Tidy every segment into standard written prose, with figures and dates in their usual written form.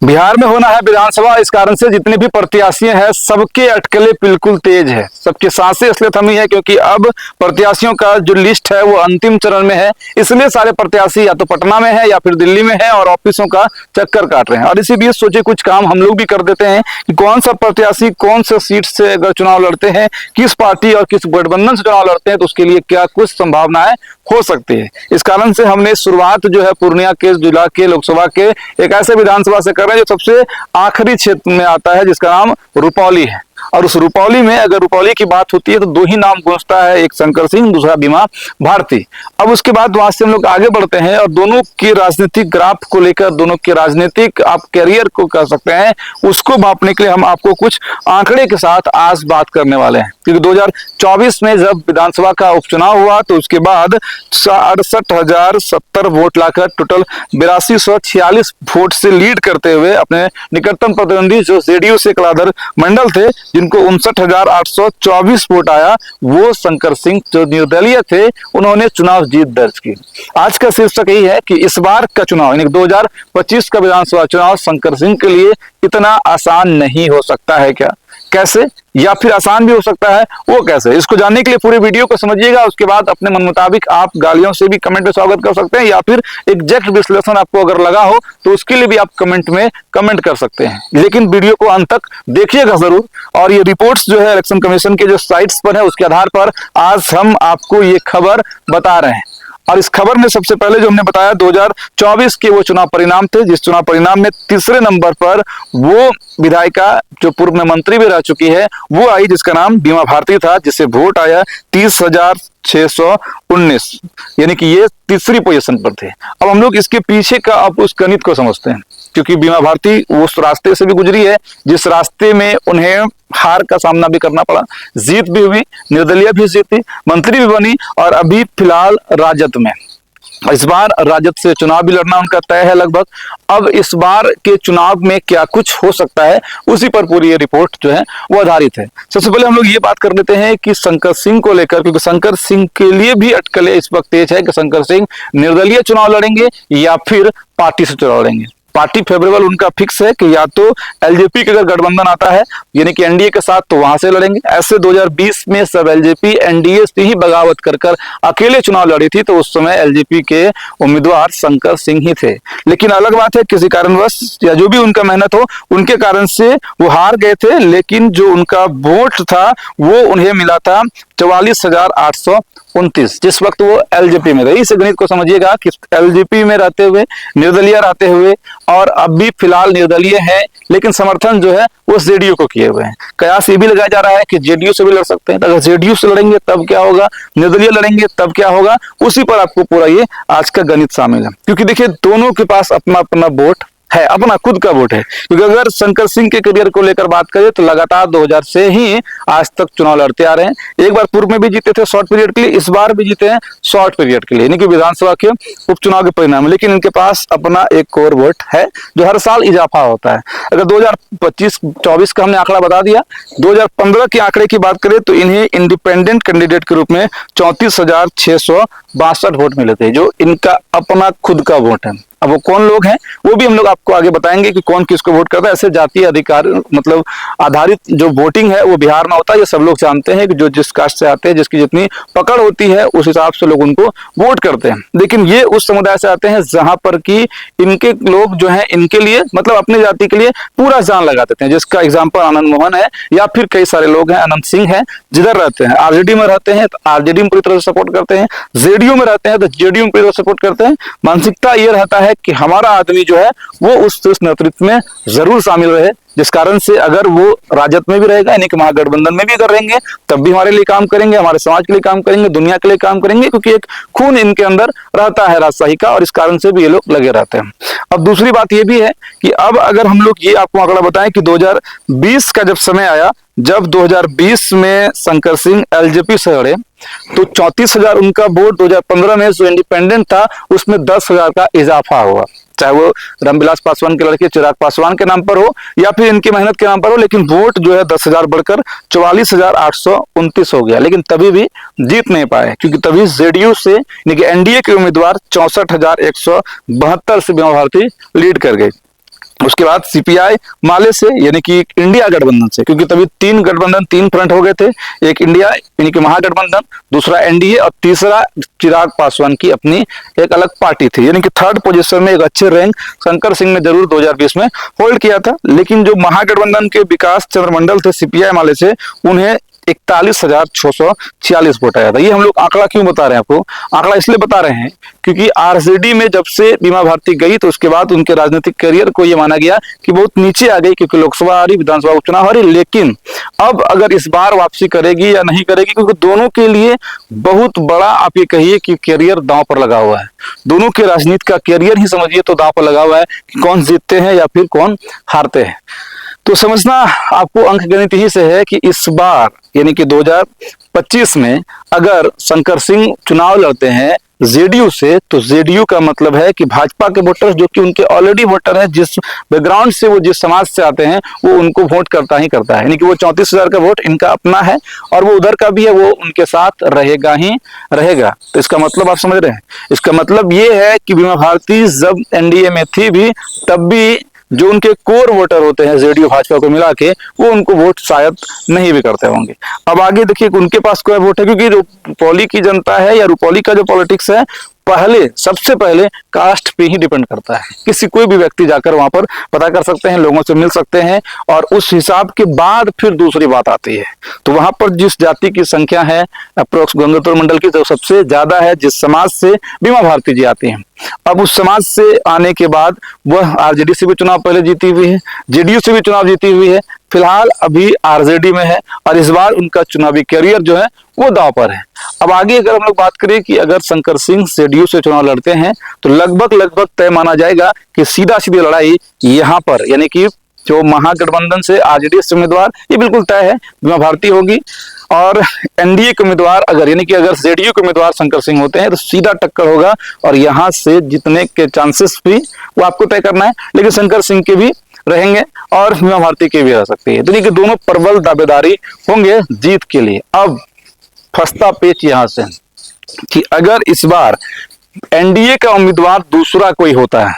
बिहार में होना है विधानसभा, इस कारण से जितने भी प्रत्याशी हैं सबके अटकलें बिल्कुल तेज है, सबकी सांसें इसलिए थमी है क्योंकि अब प्रत्याशियों का जो लिस्ट है वो अंतिम चरण में है। इसलिए सारे प्रत्याशी या तो पटना में है या फिर दिल्ली में है और ऑफिसों का चक्कर काट रहे हैं। और इसी बीच सोचे कुछ काम हम लोग भी कर देते हैं कि कौन सा प्रत्याशी कौन से सीट से अगर चुनाव लड़ते हैं, किस पार्टी और किस गठबंधन से चुनाव लड़ते हैं, तो उसके लिए क्या कुछ संभावनाएं हो सकती है। इस कारण से हमने शुरुआत जो है पूर्णिया के जिला के लोकसभा के एक ऐसे विधानसभा से कर रहे हैं जो सबसे आखिरी क्षेत्र में आता है, जिसका नाम रुपौली है। और उस रुपौली में अगर रुपौली की बात होती है तो दो ही नाम गूंजता है, एक शंकर सिंह, दूसरा बीमा भारती। अब उसके बाद वहां से हम लोग आगे बढ़ते हैं और दोनों के राजनीतिक ग्राफ को लेकर, दोनों के राजनीतिक आप कैरियर को कह सकते हैं, उसको मापने के लिए हम आपको कुछ आंकड़े के साथ आज बात करने वाले हैं। क्योंकि 2024 में जब विधानसभा का उपचुनाव हुआ तो उसके बाद 68,070 वोट लाकर टोटल 8246 वोट से लीड करते हुए अपने निकटतम प्रतिद्वंदी जो जेडीयू से कलाधर मंडल थे, जिनको 59,824 वोट आया, वो शंकर सिंह जो निर्दलीय थे उन्होंने चुनाव जीत दर्ज की। आज का शीर्षक यही है कि इस बार का चुनाव यानी 2025 का विधानसभा चुनाव शंकर सिंह के लिए इतना आसान नहीं हो सकता है क्या, कैसे, या फिर आसान भी हो सकता है, वो कैसे। इसको जानने के लिए पूरे वीडियो को समझिएगा। उसके बाद अपने मन मुताबिक आप गालियों से भी कमेंट में स्वागत कर सकते हैं या फिर एग्जैक्ट विश्लेषण आपको अगर लगा हो तो उसके लिए भी आप कमेंट में कमेंट कर सकते हैं। लेकिन वीडियो को अंत तक देखिएगा जरूर। और ये रिपोर्ट्स जो है इलेक्शन कमीशन के जो साइट्स पर है उसके आधार पर आज हम आपको ये खबर बता रहे हैं। और इस खबर में सबसे पहले जो हमने बताया 2024 के वो चुनाव परिणाम थे, जिस चुनाव परिणाम में तीसरे नंबर पर वो विधायिका जो पूर्व में मंत्री भी रह चुकी है वो आई, जिसका नाम बीमा भारती था, जिसे वोट आया 30,619, यानी कि ये तीसरी पोजीशन पर थे। अब हम लोग इसके पीछे का अब उस गणित को समझते हैं, क्योंकि बीमा भारती उस रास्ते से भी गुजरी है जिस रास्ते में उन्हें हार का सामना भी करना पड़ा, जीत भी हुई, निर्दलीय भी जीती, मंत्री भी बनी और अभी फिलहाल राजद में। इस बार राजद से चुनाव भी लड़ना उनका तय है लगभग। अब इस बार के चुनाव में क्या कुछ हो सकता है उसी पर पूरी ये रिपोर्ट जो है वो आधारित है। सबसे पहले हम लोग ये बात कर लेते हैं कि शंकर सिंह को लेकर, क्योंकि शंकर सिंह के लिए भी अटकलें इस वक्त तेज है कि शंकर सिंह निर्दलीय चुनाव लड़ेंगे या फिर पार्टी से चुनाव लड़ेंगे। पार्टी फेवरेबल उनका फिक्स है कि या तो एलजेपी का अगर गठबंधन आता है यानी कि एनडीए के साथ तो वहां से लड़ेंगे। ऐसे 2020 में सब एलजेपी एनडीए से ही बगावत कर अकेले चुनाव लड़ी थी, तो उस समय एलजेपी के उम्मीदवार शंकर सिंह ही थे। लेकिन अलग बात है किसी कारणवश या जो भी उनका मेहनत हो उनके कारण से वो हार गए थे, लेकिन जो उनका वोट था वो उन्हें मिला था 44,829, जिस वक्त वो एलजेपी में रही। इस गणित को समझिएगा कि एलजेपी में रहते हुए, निर्दलीय रहते हुए और अब भी फिलहाल निर्दलीय है, लेकिन समर्थन जो है वो जेडीयू को किए हुए हैं। कयास ये भी लगाया जा रहा है कि जेडीयू से भी लड़ सकते हैं। अगर जेडीयू से लड़ेंगे तब क्या होगा, निर्दलीय लड़ेंगे तब क्या होगा, उसी पर आपको पूरा ये आज का गणित शामिल है। क्योंकि देखिए दोनों के पास अपना अपना वोट है, अपना खुद का वोट है। क्योंकि अगर शंकर सिंह के करियर को लेकर बात करें तो लगातार 2000 से ही आज तक चुनाव लड़ते आ रहे हैं। एक बार पूर्व में भी जीते थे शॉर्ट पीरियड के लिए, इस बार भी जीते हैं शॉर्ट पीरियड के लिए, यानी कि विधानसभा के उपचुनाव के परिणाम। लेकिन इनके पास अपना एक कोर वोट है जो हर साल इजाफा होता है। अगर 2025-24 का हमने आंकड़ा बता दिया, 2015 के आंकड़े की बात करें तो इन्हें इंडिपेंडेंट कैंडिडेट के रूप में 34,662 वोट मिले थे, जो इनका अपना खुद का वोट है। अब वो कौन लोग हैं वो भी हम लोग आपको आगे बताएंगे कि कौन किसको वोट करता है। ऐसे जातीय अधिकार मतलब आधारित जो वोटिंग है वो बिहार में होता है, ये सब लोग जानते हैं कि जो जिस कास्ट से आते हैं, जिसकी जितनी पकड़ होती है उस हिसाब से लोग उनको वोट करते हैं। लेकिन ये उस समुदाय से आते हैं जहां पर कि इनके लोग जो है इनके लिए मतलब अपने जाति के लिए पूरा जान लगा देते हैं, जिसका एग्जाम्पल आनंद मोहन है या फिर कई सारे लोग हैं, अनंत सिंह है, जिधर रहते हैं आरजेडी में रहते हैं तो आरजेडी में पूरी तरह से सपोर्ट करते हैं, जेडीयू में रहते हैं तो जेडीयू में पूरी तरह से सपोर्ट करते हैं। मानसिकता ये रहता है कि हमारा आदमी जो है वो उस नेतृत्व में जरूर शामिल रहे, जिस कारण से अगर वो राजद में भी रहेगा यानी कि महागठबंधन में भी अगर रहेंगे तब भी हमारे लिए काम करेंगे, हमारे समाज के लिए काम करेंगे, दुनिया के लिए काम करेंगे, क्योंकि एक खून इनके अंदर रहता है राजशाही का, और इस कारण से भी ये लोग लगे रहते हैं। अब दूसरी बात ये भी है कि अब अगर हम लोग ये आपको आंकड़ा बताएं कि 2020 का जब समय आया, जब 2020 में शंकर सिंह एलजेपी से लड़े तो 34,000 उनका वोट 2015 में जो इंडिपेंडेंट था उसमें 10,000 का इजाफा हुआ, चाहे वो रामविलास पासवान के लड़के चिराग पासवान के नाम पर हो या फिर इनकी मेहनत के नाम पर हो, लेकिन वोट जो है 10,000 बढ़कर 44,829 हो गया। लेकिन तभी भी जीत नहीं पाए, क्योंकि तभी जेडीयू से यानी कि एनडीए के उम्मीदवार 64,172 से बीमा भारती लीड कर गए। उसके बाद सीपीआई माले से यानी कि इंडिया गठबंधन से, क्योंकि तभी तीन गठबंधन, तीन फ्रंट हो गए थे, एक इंडिया यानी कि महागठबंधन, दूसरा एनडीए और तीसरा चिराग पासवान की अपनी एक अलग पार्टी थी। यानी कि थर्ड पोजीशन में एक अच्छे रैंक शंकर सिंह ने जरूर 2020 में होल्ड किया था। लेकिन जो महागठबंधन के विकास चंद्र मंडल थे सीपीआई माले से, उन्हें 41,646 वोट आया था। ये हम लोग आंकड़ा क्यों बता रहे हैं आपको? आंकड़ा इसलिए बता रहे हैं क्योंकि आरजेडी में जब से बीमा भारती गई तो उसके बाद उनके राजनीतिक करियर को ये माना गया कि बहुत नीचे आ गई, क्योंकि लोकसभा आ रही, विधानसभा उपचुनाव आ रही। लेकिन अब अगर इस बार वापसी करेगी या नहीं करेगी, क्योंकि दोनों के लिए बहुत बड़ा आप ये कहिए कि करियर दांव पर लगा हुआ है। दोनों के राजनीति का करियर ही समझिए तो दांव पर लगा हुआ है कि कौन जीतते हैं या फिर कौन हारते हैं। तो समझना आपको अंक गणित ही से है कि इस बार यानी कि 2025 में अगर शंकर सिंह चुनाव लड़ते हैं जेडीयू से, तो जेडीयू का मतलब है कि भाजपा के वोटर्स जो कि उनके ऑलरेडी वोटर हैं, जिस बैकग्राउंड से वो, जिस समाज से आते हैं, वो उनको वोट करता ही करता है। यानी कि वो 34,000 का वोट इनका अपना है और वो उधर का भी है, वो उनके साथ रहेगा ही रहेगा। तो इसका मतलब आप समझ रहे हैं? इसका मतलब ये है कि बीमा भारती जब एनडीए में थी भी, तब भी जो उनके कोर वोटर होते हैं जेडीयू भाजपा को मिला के, वो उनको वोट शायद नहीं भी करते होंगे। अब आगे देखिए उनके पास कोई वोट है, क्योंकि रुपौली की जनता है या रुपौली का जो पॉलिटिक्स है, पहले सबसे पहले कास्ट पे ही डिपेंड करता है। किसी कोई भी व्यक्ति जाकर वहां पर पता कर सकते हैं, लोगों से मिल सकते हैं, और उस हिसाब के बाद फिर दूसरी बात आती है। तो वहां पर जिस जाति की संख्या है अप्रोक्स गंगोत्री मंडल की, तो सबसे ज्यादा है जिस समाज से बीमा भारती जी आती हैं। अब उस समाज से आने के बाद वह आरजेडी से भी चुनाव पहले जीती हुई है, जेडीयू से भी चुनाव जीती हुई है, फिलहाल अभी आरजेडी में है, और इस बार उनका चुनावी करियर जो है वो दांव पर है। अब आगे अगर हम लोग बात करें कि अगर शंकर सिंह जेडीयू से चुनाव लड़ते हैं, तो लगभग तय माना जाएगा कि सीधा सीधी लड़ाई यहाँ पर, यानी कि जो महागठबंधन से आरजेडी से उम्मीदवार, ये बिल्कुल तय है, बीमा भारती होगी, और एनडीए के उम्मीदवार अगर, यानी कि अगर जेडीयू के उम्मीदवार शंकर सिंह होते हैं, तो सीधा टक्कर होगा, और यहाँ से जीतने के चांसेस भी वो आपको तय करना है। लेकिन शंकर सिंह के भी रहेंगे और बीमा भारती के भी रह सकती है, तो दोनों प्रबल दावेदारी होंगे जीत के लिए। अब फंसता पेच यहां से कि अगर इस बार एनडीए का उम्मीदवार दूसरा कोई होता है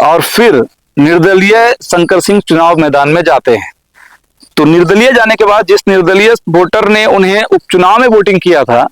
और फिर निर्दलीय शंकर सिंह चुनाव मैदान में जाते हैं, तो निर्दलीय जाने के बाद जिस निर्दलीय वोटर ने उन्हें उपचुनाव में वोटिंग किया था,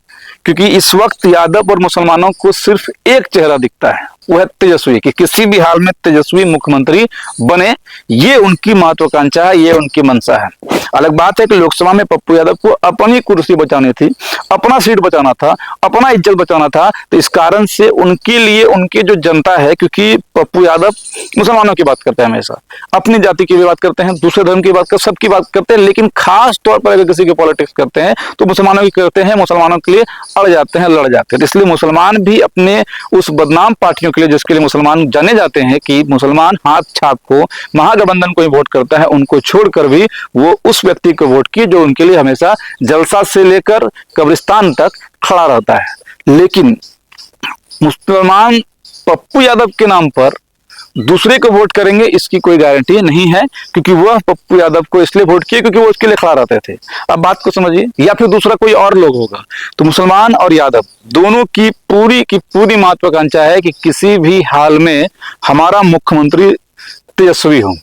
क्योंकि इस वक्त यादव और मुसलमानों को सिर्फ एक चेहरा दिखता है, वह तेजस्वी, कि किसी भी हाल में तेजस्वी मुख्यमंत्री बने, ये उनकी महत्वाकांक्षा है, ये उनकी मंशा है। अलग बात है कि लोकसभा में पप्पू यादव को अपनी कुर्सी बचानी थी, अपना सीट बचाना था, अपना इज्जत बचाना था। तो इस कारण से उनके लिए उनकी जो जनता है, क्योंकि पप्पू यादव मुसलमानों की बात करते हैं, हमेशा अपनी जाति की भी बात करते हैं, दूसरे धर्म की बात कर, सबकी बात करते हैं, लेकिन खास तौर पर अगर किसी की पॉलिटिक्स करते हैं तो मुसलमानों की करते हैं, मुसलमानों के लिए अड़ जाते हैं, लड़ जाते हैं। इसलिए मुसलमान भी अपने उस बदनाम पार्टियों के लिए, जिसके लिए मुसलमान जाने जाते हैं कि मुसलमान हाथ छाप को, महागठबंधन को ही वोट करता है, उनको छोड़कर भी वो उस व्यक्ति को वोट किए जो उनके लिए हमेशा जलसा से लेकर कब्रिस्तान तक खड़ा रहता है। लेकिन मुसलमान पप्पू यादव के नाम पर दूसरे को वोट करेंगे, इसकी कोई गारंटी नहीं है, क्योंकि वह पप्पू यादव को इसलिए वोट किए क्योंकि वो उसके लिए खड़ा रहते थे। अब बात को समझिए, या फिर दूसरा कोई और लोग होगा। तो मुसलमान और यादव दोनों की पूरी महत्वाकांक्षा है कि किसी भी हाल में हमारा मुख्यमंत्री तेजस्वी हो।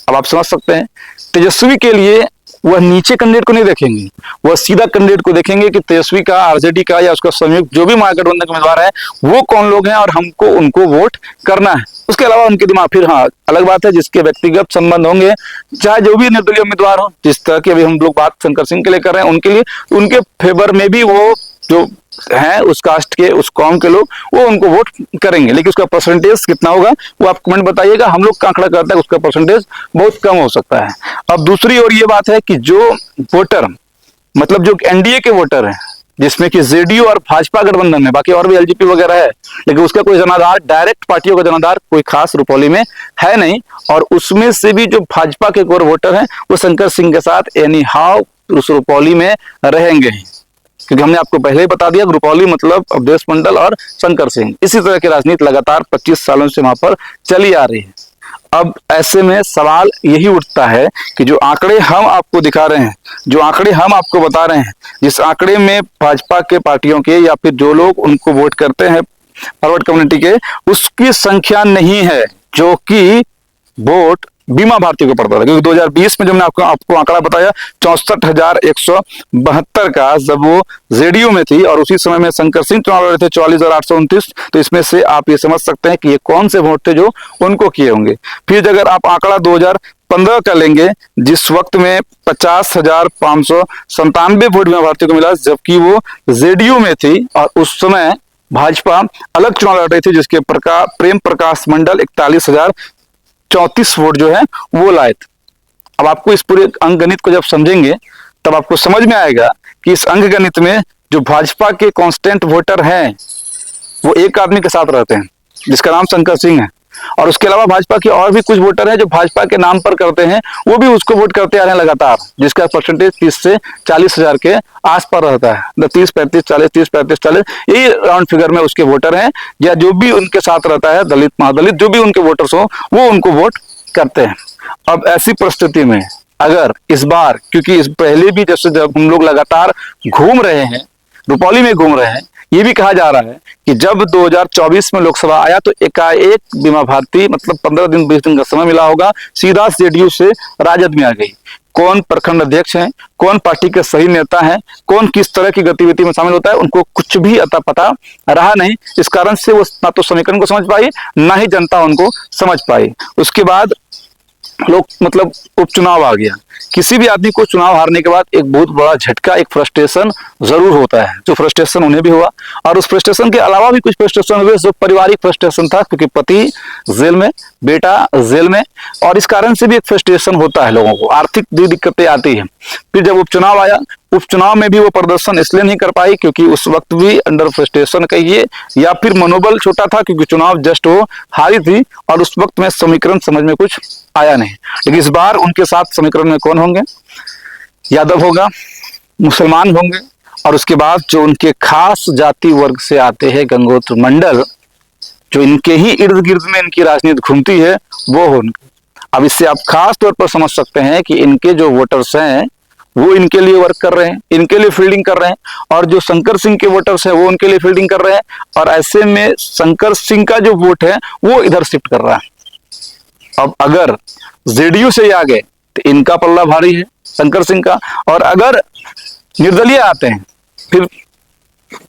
अब आप समझ सकते हैं, तेजस्वी के लिए वह नीचे कैंडिडेट को नहीं देखेंगे, वह सीधा कैंडिडेट को देखेंगे कि तेजस्वी का, आरजेडी का या उसका संयुक्त जो भी महागठबंधन के उम्मीदवार है, वो कौन लोग हैं और हमको उनको वोट करना है। उसके अलावा उनके दिमाग, फिर हाँ अलग बात है जिसके व्यक्तिगत संबंध होंगे, चाहे जो भी निर्दलीय उम्मीदवार हो, जिस तरह की अभी हम लोग बात शंकर सिंह के लिए कर रहे हैं, उनके लिए, उनके फेवर में भी वो जो है उस कास्ट के, उस कौम के लोग, वो उनको वोट करेंगे। लेकिन उसका परसेंटेज कितना होगा वो आप कमेंट बताइएगा। हम लोग का आंकड़ा करता है उसका परसेंटेज बहुत कम हो सकता है। अब दूसरी ओर ये बात है कि जो वोटर, मतलब जो एनडीए के वोटर हैं, जिसमें कि जेडीयू और भाजपा गठबंधन है, बाकी और भी एलजेपी वगैरह है, लेकिन उसका कोई जनाधार, डायरेक्ट पार्टियों का जनाधार कोई खास रुपौली में है नहीं, और उसमें से भी जो भाजपा के कोर वोटर हैं वो शंकर सिंह के साथ एनी हाउ उस रुपौली में रहेंगे, क्योंकि हमने आपको पहले ही बता दिया रुपौली मतलब अवधेश मंडल और शंकर सिंह। इसी तरह की राजनीति लगातार 25 सालों से वहां पर चली आ रही है। अब ऐसे में सवाल यही उठता है कि जो आंकड़े हम आपको दिखा रहे हैं, जो आंकड़े हम आपको बता रहे हैं, जिस आंकड़े में भाजपा के पार्टियों के या फिर जो लोग उनको वोट करते हैं फॉरवर्ड कम्युनिटी के, उसकी संख्या नहीं है जो कि वोट बीमा भारती को पड़ता था, क्योंकि 2020 में जब मैंने आपको आंकड़ा बताया 64,172 का, जब वो जेडीयू में थी और उसी समय में शंकर सिंह चुनाव लड़ रहे थे 44,829, तो इसमें से आप ये समझ सकते हैं कि ये कौन से वोट थे जो उनको किए होंगे। फिर अगर आप आंकड़ा 2015 का लेंगे, जिस वक्त में 50,597 वोट बीमा भारती को मिला, जबकि वो जेडीयू में थी और उस समय भाजपा अलग चुनाव लड़ रही थी, जिसके प्रेम प्रकाश मंडल 41,034 वोट जो है वो लाए थे। अब आपको इस पूरे अंकगणित को जब समझेंगे तब आपको समझ में आएगा कि इस अंकगणित में जो भाजपा के कांस्टेंट वोटर हैं वो एक आदमी के साथ रहते हैं जिसका नाम शंकर सिंह है, और उसके अलावा भाजपा के और भी कुछ वोटर हैं जो भाजपा के नाम पर करते हैं, वो भी उसको वोट करते आ रहे हैं लगातार, जिसका परसेंटेज 30 से 40 हजार के आसपास रहता है। 30-35-40, 30-35-40, यही राउंड फिगर में उसके वोटर हैं, या जो भी उनके साथ रहता है, दलित महादलित जो भी उनके वोटर्स हो, वो उनको वोट करते हैं। अब ऐसी परिस्थिति में अगर इस बार, क्योंकि इस पहले भी जैसे जब हम लोग लगातार घूम रहे हैं, रुपौली में घूम रहे हैं, ये भी कहा जा रहा है कि जब 2024 में लोकसभा आया तो एकाएक बीमा भारती, मतलब 15 दिन 20 दिन का समय मिला होगा, सीधा जेडीयू से राजद में आ गई। कौन प्रखंड अध्यक्ष हैं, कौन पार्टी के सही नेता हैं, कौन किस तरह की गतिविधि में शामिल होता है, उनको कुछ भी अता पता रहा नहीं। इस कारण से वो ना तो समीकरण को समझ पाई, ना ही जनता उनको समझ पाई। उसके बाद लोग मतलब उपचुनाव आ गया। किसी भी आदमी को चुनाव हारने के बाद एक बहुत बड़ा झटका, एक फ्रस्ट्रेशन जरूर होता है, जो फ्रस्ट्रेशन उन्हें भी हुआ। और उस फ्रस्ट्रेशन के अलावा भी कुछ फ्रस्ट्रेशन हुए, जो पारिवारिक फ्रस्ट्रेशन था, क्योंकि पति जेल में, बेटा जेल में, और इस कारण से भी एक फ्रस्ट्रेशन होता है लोगों को, आर्थिक दिक्कतें आती है। फिर जब उपचुनाव आया, उपचुनाव में भी वो प्रदर्शन इसलिए नहीं कर पाई क्योंकि उस वक्त भी अंडर फ्रस्ट्रेशन कहिए या फिर मनोबल छोटा था, क्योंकि चुनाव जस्ट वो हारी थी और उस वक्त में समीकरण समझ में कुछ आया नहीं। लेकिन इस बार उनके साथ समीकरण में कौन होंगे? यादव होगा, मुसलमान होंगे, और उसके बाद जो उनके खास जाति वर्ग से आते हैं, गंगोत्र मंडल, जो इनके ही इर्द गिर्द में इनकी राजनीति घूमती है, वो होंगे। अब इससे आप खास तौर पर समझ सकते हैं कि इनके जो वोटर्स हैं वो इनके लिए वर्क कर रहे हैं, इनके लिए फील्डिंग कर रहे हैं, और जो शंकर सिंह के वोटर्स हैं वो उनके लिए फील्डिंग कर रहे हैं, और ऐसे में शंकर सिंह का जो वोट है वो इधर शिफ्ट कर रहा है। अब अगर जेडीयू से आ गए तो इनका पल्ला भारी है, शंकर सिंह का, और अगर निर्दलीय आते हैं, फिर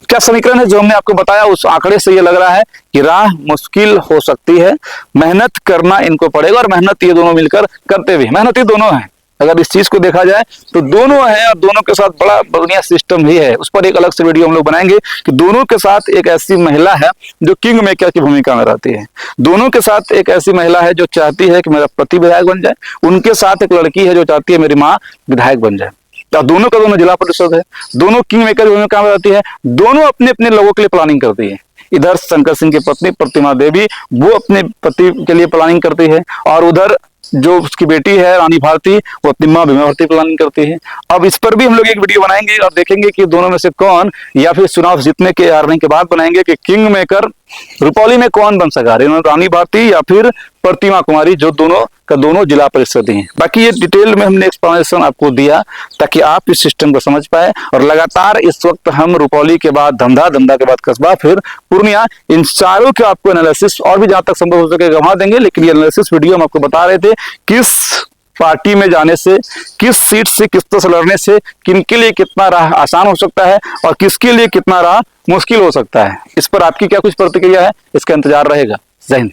क्या समीकरण है जो हमने आपको बताया, उस आंकड़े से ये लग रहा है कि राह मुश्किल हो सकती है, मेहनत करना इनको पड़ेगा, और मेहनत ये दोनों मिलकर करते भी, मेहनती दोनों हैं। अगर इस चीज को देखा जाए तो दोनों हैं, और दोनों के साथ बड़ा बढ़िया सिस्टम भी है। उस पर एक अलग से वीडियो हम लोग बनाएंगे कि दोनों के साथ एक ऐसी महिला है जो किंग मेकर की भूमिका में रहती है, दोनों के साथ एक ऐसी महिला है जो चाहती है कि मेरा पति विधायक बन जाए, उनके साथ एक लड़की है जो चाहती है मेरी माँ विधायक बन जाए, और दोनों का दोनों जिला परिषद है, दोनों किंग मेकर की भूमिका में रहती है, दोनों अपने अपने लोगों के लिए प्लानिंग करती है। इधर शंकर सिंह की पत्नी प्रतिमा देवी, वो अपने पति के लिए प्लानिंग करती है, और उधर जो उसकी बेटी है रानी भारती, वो अपनी माँ बीमा भारती प्लानिंग करती है। अब इस पर भी हम लोग एक वीडियो बनाएंगे और देखेंगे कि दोनों में से कौन, या फिर चुनाव जीतने के हारने के बाद बनाएंगे कि किंग मेकर रुपौली में कौन बन सका, रानी भारती या फिर प्रतिमा कुमारी, जो दोनों का दोनों जिला परिषद हैं। बाकी ये डिटेल में हमने एक्सप्लेनेशन आपको दिया ताकि आप इस सिस्टम को समझ पाए, और लगातार इस वक्त हम रुपौली के बाद धमधा, धमधा के बाद कस्बा, फिर पूर्णिया, इन चारों के आपको एनालिसिस और भी जहां तक संभव हो सके गंवा देंगे। लेकिन ये एनालिसिस वीडियो हम आपको बता रहे थे किस पार्टी में जाने से, किस सीट से, किस तरह से लड़ने से किनके लिए कितना राह आसान हो सकता है और किसके लिए कितना राह मुश्किल हो सकता है। इस पर आपकी क्या कुछ प्रतिक्रिया है, इसका इंतजार रहेगा। जय हिंद।